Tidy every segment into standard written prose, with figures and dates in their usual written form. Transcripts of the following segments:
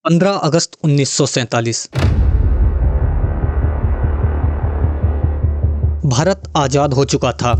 15 अगस्त 1947 भारत आजाद हो चुका था।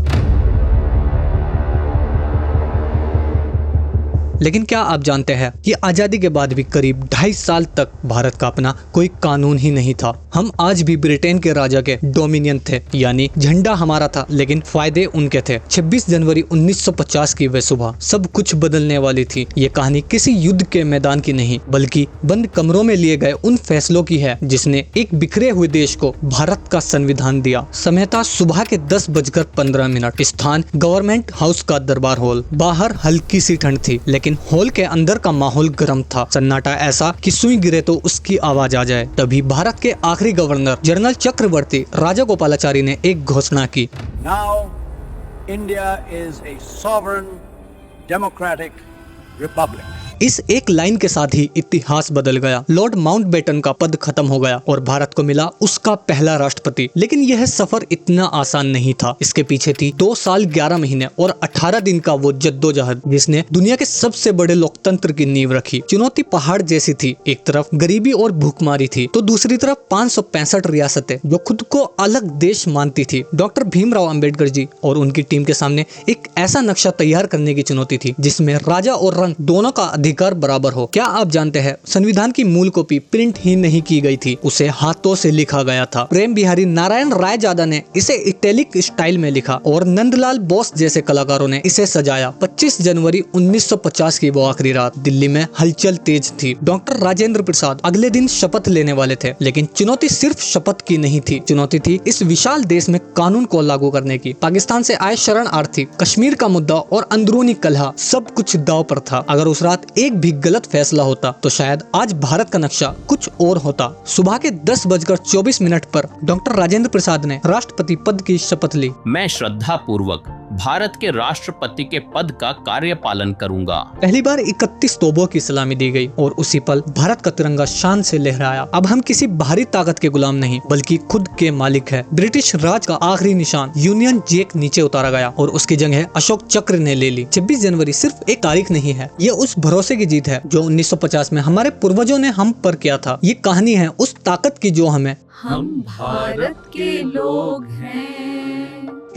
लेकिन क्या आप जानते हैं कि आजादी के बाद भी करीब 2.5 साल तक भारत का अपना कोई कानून ही नहीं था। हम आज भी ब्रिटेन के राजा के डोमिनियन थे, यानी झंडा हमारा था लेकिन फायदे उनके थे। 26 जनवरी 1950 की वह सुबह सब कुछ बदलने वाली थी। ये कहानी किसी युद्ध के मैदान की नहीं बल्कि बंद कमरों में लिए गए उन फैसलों की है जिसने एक बिखरे हुए देश को भारत का संविधान दिया। समय था सुबह के 10:15। स्थान गवर्नमेंट हाउस का दरबार हॉल। बाहर हल्की सी ठंड थी लेकिन हॉल के अंदर का माहौल गर्म था। सन्नाटा ऐसा कि सुई गिरे तो उसकी आवाज आ जाए। तभी भारत के आखिरी गवर्नर जनरल चक्रवर्ती राजागोपालाचारी ने एक घोषणा की। Now, India is a sovereign democratic republic. इस एक लाइन के साथ ही इतिहास बदल गया। लॉर्ड माउंटबेटन का पद खत्म हो गया और भारत को मिला उसका पहला राष्ट्रपति। लेकिन यह सफर इतना आसान नहीं था। इसके पीछे थी 2 साल 11 महीने और 18 दिन का वो जद्दोजहद जिसने दुनिया के सबसे बड़े लोकतंत्र की नींव रखी। चुनौती पहाड़ जैसी थी। एक तरफ गरीबी और भूखमारी थी तो दूसरी तरफ 565 रियासतें जो खुद को अलग देश मानती थी। डॉक्टर भीमराव अंबेडकर जी और उनकी टीम के सामने एक ऐसा नक्शा तैयार करने की चुनौती थी जिसमें राजा और रंग दोनों का अधिकार बराबर हो। क्या आप जानते हैं संविधान की मूल कॉपी प्रिंट ही नहीं की गई थी, उसे हाथों से लिखा गया था। प्रेम बिहारी नारायण रायजादा ने इसे इटैलिक स्टाइल में लिखा और नंदलाल बोस जैसे कलाकारों ने इसे सजाया। 25 जनवरी 1950 की वो आखिरी रात दिल्ली में हलचल तेज थी। डॉक्टर राजेंद्र प्रसाद अगले दिन शपथ लेने वाले थे लेकिन चुनौती सिर्फ शपथ की नहीं थी। चुनौती थी इस विशाल देश में कानून को लागू करने की। पाकिस्तान से आए शरणार्थी, कश्मीर का मुद्दा और अंदरूनी कलह सब कुछ दांव पर था। अगर उस रात एक भी गलत फैसला होता तो शायद आज भारत का नक्शा कुछ और होता। सुबह के 10:24 पर डॉक्टर राजेंद्र प्रसाद ने राष्ट्रपति पद की शपथ ली। मैं श्रद्धा पूर्वक भारत के राष्ट्रपति के पद का कार्यपालन करूंगा। पहली बार 31 तोपों की सलामी दी गई और उसी पल भारत का तिरंगा शान से लहराया। अब हम किसी बाहरी ताकत के गुलाम नहीं बल्कि खुद के मालिक है। ब्रिटिश राज का आखिरी निशान यूनियन जैक नीचे उतारा गया और उसकी जगह अशोक चक्र ने ले ली। 26 जनवरी सिर्फ एक तारीख नहीं है, ये उस भरोसे की जीत है जो 1950 में हमारे पूर्वजों ने हम पर किया था। ये कहानी है उस ताकत की जो हम भारत के लोग हैं।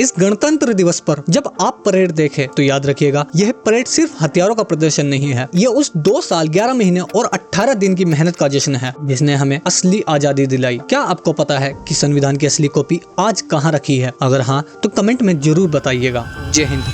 इस गणतंत्र दिवस पर जब आप परेड देखें तो याद रखिएगा यह परेड सिर्फ हथियारों का प्रदर्शन नहीं है। यह उस 2 साल 11 महीने और 18 दिन की मेहनत का जश्न है जिसने हमें असली आजादी दिलाई। क्या आपको पता है कि संविधान की असली कॉपी आज कहाँ रखी है? अगर हाँ तो कमेंट में जरूर बताइएगा। जय हिंद।